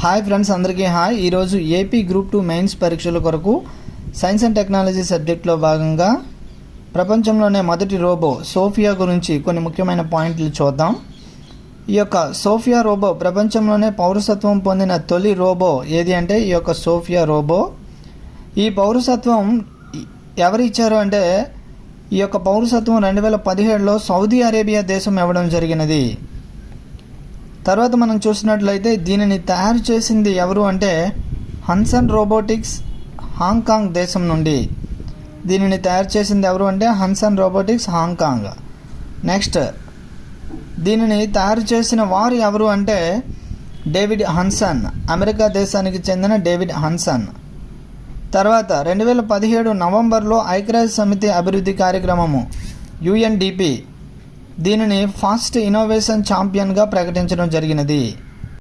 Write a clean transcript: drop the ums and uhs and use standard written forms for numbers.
Hi friends, అందరికీ hi. ఈరోజు AP group 2 mains పరీక్షల కొరకు సైన్స్ అండ్ టెక్నాలజీ సబ్జెక్ట్లో భాగంగా ప్రపంచంలోనే మొదటి రోబో సోఫియా గురించి కొన్ని ముఖ్యమైన పాయింట్లు చూద్దాం. ఈ యొక్క సోఫియా రోబో ప్రపంచంలోనే పౌరసత్వం పొందిన తొలి రోబో ఏది అంటే ఈ యొక్క సోఫియా రోబో. ఈ పౌరసత్వం ఎవరు ఇచ్చారు అంటే ఈ యొక్క పౌరసత్వం 2017లో సౌదీ అరేబియా దేశం ఇవ్వడం జరిగినది. తర్వాత మనం చూసినట్లయితే దీనిని తయారు చేసింది ఎవరు అంటే హన్సన్ రోబోటిక్స్ హాంకాంగ్ దేశం నుండి. దీనిని తయారు చేసింది ఎవరు అంటే హన్సన్ రోబోటిక్స్ హాంకాంగ్. నెక్స్ట్ దీనిని తయారు చేసిన వారు ఎవరు అంటే డేవిడ్ హన్సన్, అమెరికా దేశానికి చెందిన డేవిడ్ హన్సన్. తర్వాత 2017 నవంబర్లో ఐక్యరాజ్య సమితి అభివృద్ధి కార్యక్రమము UNDP దీనిని ఫాస్ట్ ఇన్నోవేషన్ ఛాంపియన్గా ప్రకటించడం జరిగినది.